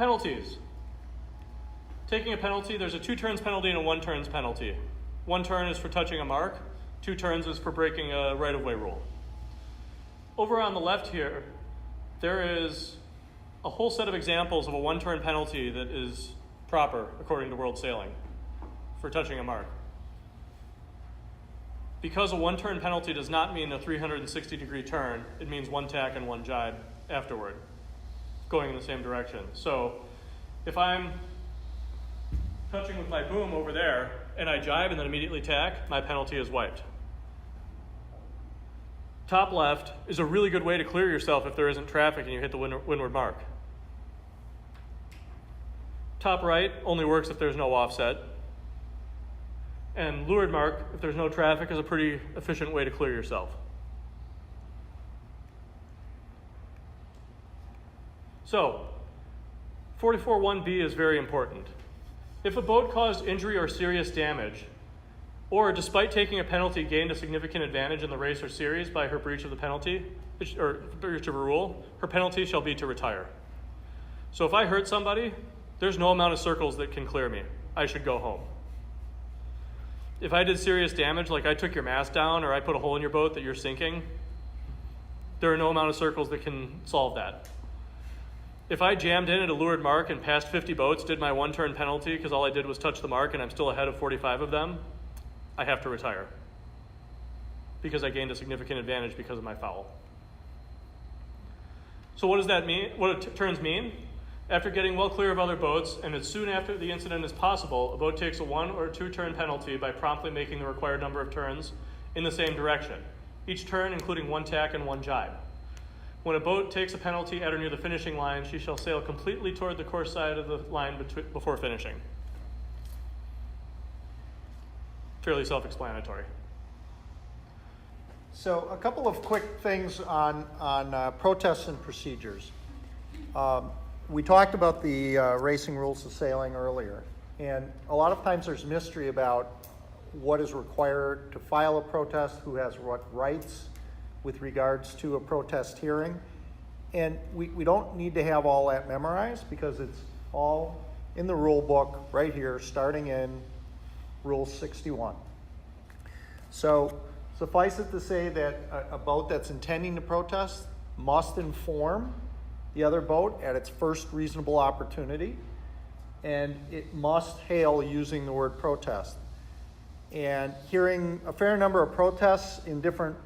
Penalties. Taking a penalty, there's a 2 turns penalty and a 1 turns penalty. 1 turn is for touching a mark, 2 turns is for breaking a right-of-way rule. Over on the left here, there is a whole set of examples of a 1 turn penalty that is proper according to World Sailing for touching a mark. Because a 1 turn penalty does not mean a 360-degree turn, it means 1 tack and 1 jibe afterward, going in the same direction. So if I'm touching with my boom over there and I jibe and then immediately tack, my penalty is wiped. Top left is a really good way to clear yourself if there isn't traffic and you hit the windward mark. Top right only works if there's no offset. And leeward mark, if there's no traffic, is a pretty efficient way to clear yourself. So, 44.1b is very important. If a boat caused injury or serious damage, or despite taking a penalty gained a significant advantage in the race or series by her breach of the penalty, or breach of a rule, her penalty shall be to retire. So if I hurt somebody, there's no amount of circles that can clear me. I should go home. If I did serious damage, like I took your mast down or I put a hole in your boat that you're sinking, there are no amount of circles that can solve that. If I jammed in at a leeward mark and passed 50 boats, did my 1 turn penalty because all I did was touch the mark and I'm still ahead of 45 of them, I have to retire because I gained a significant advantage because of my foul. So what does that mean? What do turns mean? After getting well clear of other boats, and as soon after the incident as possible, a boat takes a 1 or 2 turn penalty by promptly making the required number of turns in the same direction, each turn including 1 tack and 1 jibe. When a boat takes a penalty at or near the finishing line, she shall sail completely toward the course side of the line before finishing. Fairly self-explanatory. So a couple of quick things on protests and procedures. We talked about the racing rules of sailing earlier, and a lot of times there's mystery about what is required to file a protest, who has what rights with regards to a protest hearing. And we don't need to have all that memorized because it's all in the rule book right here, starting in Rule 61. So suffice it to say that a boat that's intending to protest must inform the other boat at its first reasonable opportunity, and it must hail using the word protest. And hearing a fair number of protests in different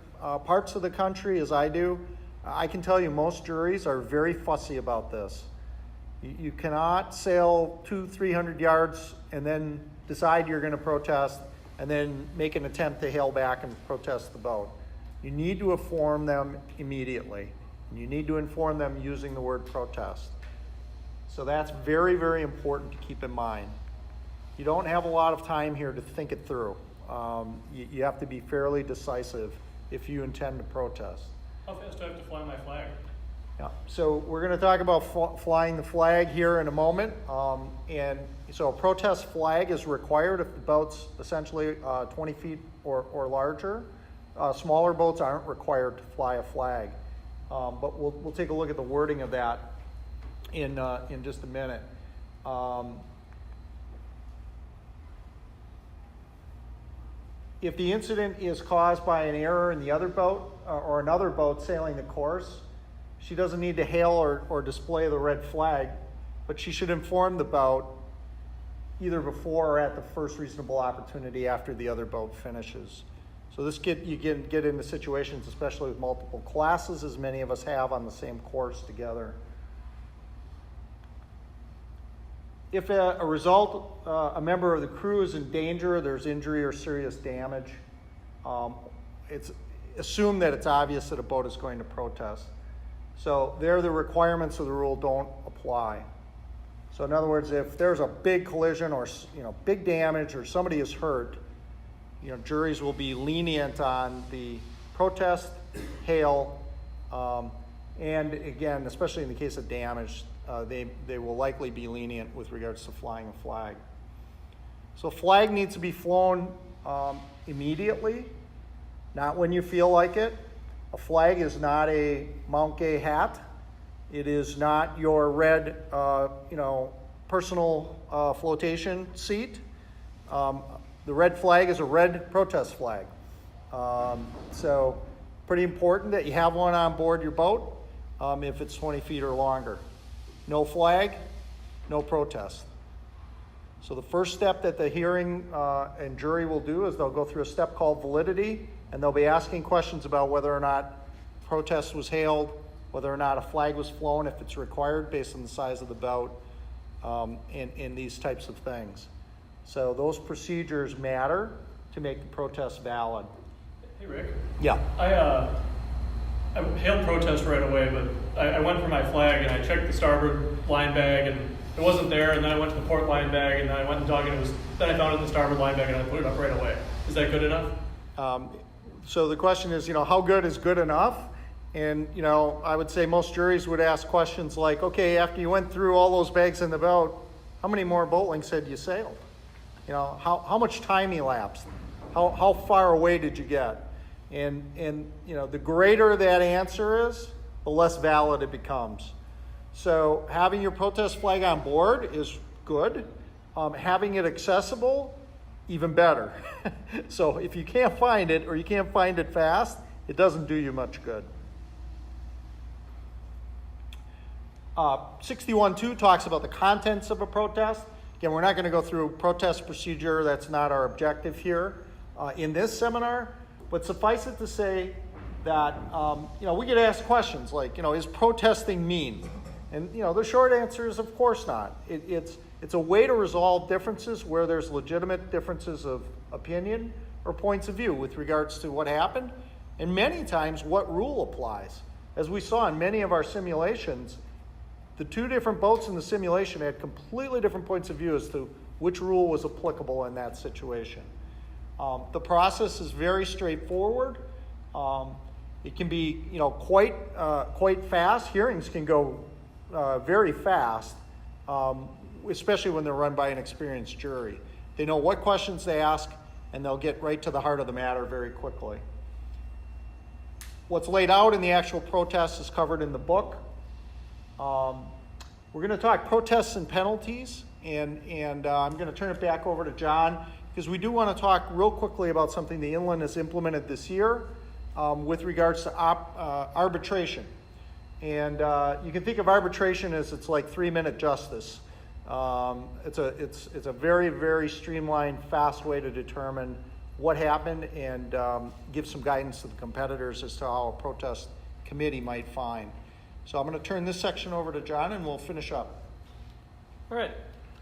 parts of the country, as I do, I can tell you most juries are very fussy about this. You cannot sail 200-300 yards and then decide you're going to protest and then make an attempt to hail back and protest the boat. You need to inform them immediately. And you need to inform them using the word protest. So that's very, very important to keep in mind. You don't have a lot of time here to think it through. You have to be fairly decisive if you intend to protest. How fast do I have to fly my flag? Yeah. So we're going to talk about flying the flag here in a moment. And so a protest flag is required if the boat's essentially 20 feet or larger. Smaller boats aren't required to fly a flag. But we'll take a look at the wording of that in just a minute. If the incident is caused by an error in the other boat or another boat sailing the course, she doesn't need to hail or display the red flag, but she should inform the boat either before or at the first reasonable opportunity after the other boat finishes. So you get into situations, especially with multiple classes, as many of us have on the same course together. If a result, a member of the crew is in danger, there's injury or serious damage, it's assumed that it's obvious that a boat is going to protest. So there the requirements of the rule don't apply. So in other words, if there's a big collision or big damage or somebody is hurt, juries will be lenient on the protest, hail, and again, especially in the case of damage, they will likely be lenient with regards to flying a flag. So flag needs to be flown immediately, not when you feel like it. A flag is not a Mount Gay hat. It is not your red, personal flotation seat. The red flag is a red protest flag. So pretty important that you have one on board your boat if it's 20 feet or longer. No flag, no protest. So the first step that the hearing and jury will do is they'll go through a step called validity, and they'll be asking questions about whether or not protest was hailed, whether or not a flag was flown if it's required based on the size of the boat, and these types of things. So those procedures matter to make the protest valid. Hey, Rick. Yeah. I hailed protest right away, but I went for my flag and I checked the starboard line bag and it wasn't there, and then I went to the port line bag and then I went and dug and then I found it in the starboard line bag and I put it up right away. Is that good enough? So the question is, how good is good enough? And, I would say most juries would ask questions like, okay, after you went through all those bags in the boat, how many more boat lengths had you sailed? How much time elapsed? How far away did you get? And the greater that answer is, the less valid it becomes. So having your protest flag on board is good. Having it accessible, even better. So if you can't find it or you can't find it fast, it doesn't do you much good. 61.2 talks about the contents of a protest. Again, we're not going to go through protest procedure. That's not our objective here in this seminar. But suffice it to say that, we get asked questions like, is protesting mean? And, the short answer is, of course not. It's a way to resolve differences where there's legitimate differences of opinion or points of view with regards to what happened, and many times what rule applies. As we saw in many of our simulations, the two different boats in the simulation had completely different points of view as to which rule was applicable in that situation. The process is very straightforward. It can be, quite fast. Hearings can go very fast, especially when they're run by an experienced jury. They know what questions they ask, and they'll get right to the heart of the matter very quickly. What's laid out in the actual protest is covered in the book. We're going to talk protests and penalties, and I'm going to turn it back over to John, because we do want to talk real quickly about something the inland has implemented this year with regards to arbitration. And you can think of arbitration as it's like 3-minute justice. It's a very, very streamlined, fast way to determine what happened and give some guidance to the competitors as to how a protest committee might find. So I'm going to turn this section over to John, and we'll finish up. All right.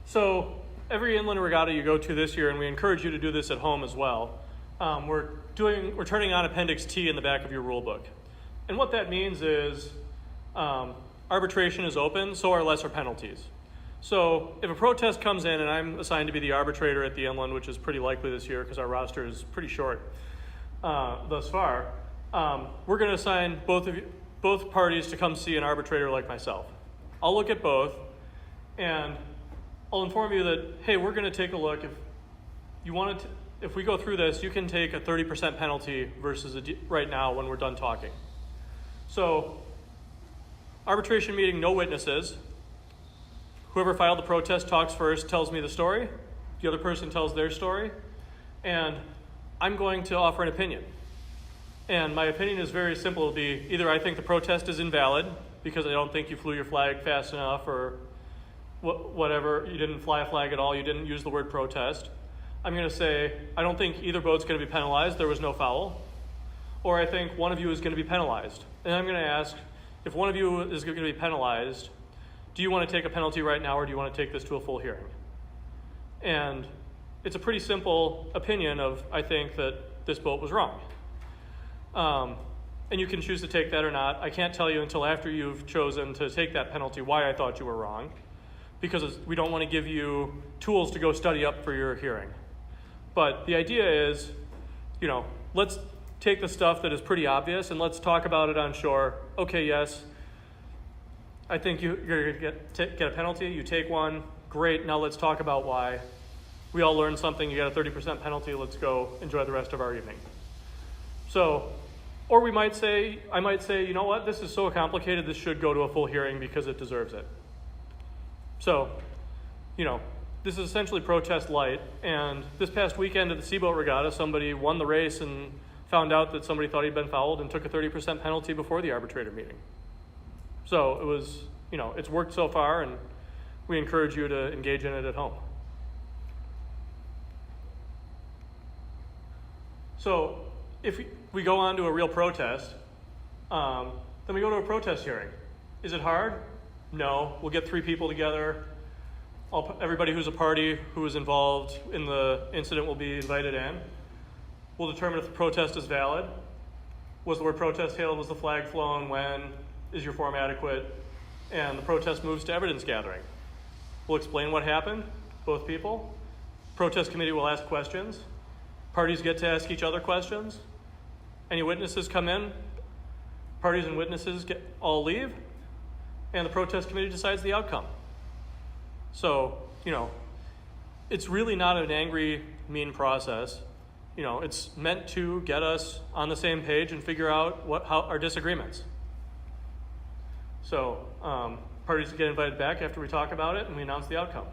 So every inland regatta you go to this year, and we encourage you to do this at home as well, we're turning on Appendix T in the back of your rule book. And what that means is arbitration is open, so are lesser penalties. So if a protest comes in, and I'm assigned to be the arbitrator at the inland, which is pretty likely this year because our roster is pretty short thus far, we're going to assign both parties to come see an arbitrator like myself. I'll look at both, and I'll inform you that, hey, we're going to take a look. If we go through this, you can take a 30% penalty versus right now when we're done talking. So, arbitration meeting, no witnesses. Whoever filed the protest talks first, tells me the story. The other person tells their story. And I'm going to offer an opinion. And my opinion is very simple. It'll be either I think the protest is invalid because I don't think you flew your flag fast enough, or whatever, you didn't fly a flag at all, you didn't use the word protest. I'm going to say, I don't think either boat's going to be penalized, there was no foul. Or I think one of you is going to be penalized. And I'm going to ask, if one of you is going to be penalized, do you want to take a penalty right now, or do you want to take this to a full hearing? And it's a pretty simple opinion of, I think that this boat was wrong. And you can choose to take that or not. I can't tell you until after you've chosen to take that penalty why I thought you were wrong, because we don't want to give you tools to go study up for your hearing. But the idea is, let's take the stuff that is pretty obvious and let's talk about it on shore. Okay, yes, I think you're going to get a penalty. You take one. Great. Now let's talk about why. We all learned something. You got a 30% penalty. Let's go enjoy the rest of our evening. So Or I might say, you know what, this is so complicated, this should go to a full hearing because it deserves it. So, this is essentially protest light, and this past weekend at the Seaboat Regatta, somebody won the race and found out that somebody thought he'd been fouled and took a 30% penalty before the arbitrator meeting. So it was, it's worked so far, and we encourage you to engage in it at home. So if we go on to a real protest, then we go to a protest hearing. Is it hard? No. We'll get 3 people together. Everybody who's a party who was involved in the incident will be invited in. We'll determine if the protest is valid. Was the word protest hailed? Was the flag flown? When? Is your form adequate? And the protest moves to evidence gathering. We'll explain what happened, both people. Protest committee will ask questions. Parties get to ask each other questions. Any witnesses come in. Parties and witnesses all leave. And the protest committee decides the outcome. So, it's really not an angry, mean process. It's meant to get us on the same page and figure out how our disagreements. So, parties get invited back after we talk about it and we announce the outcome.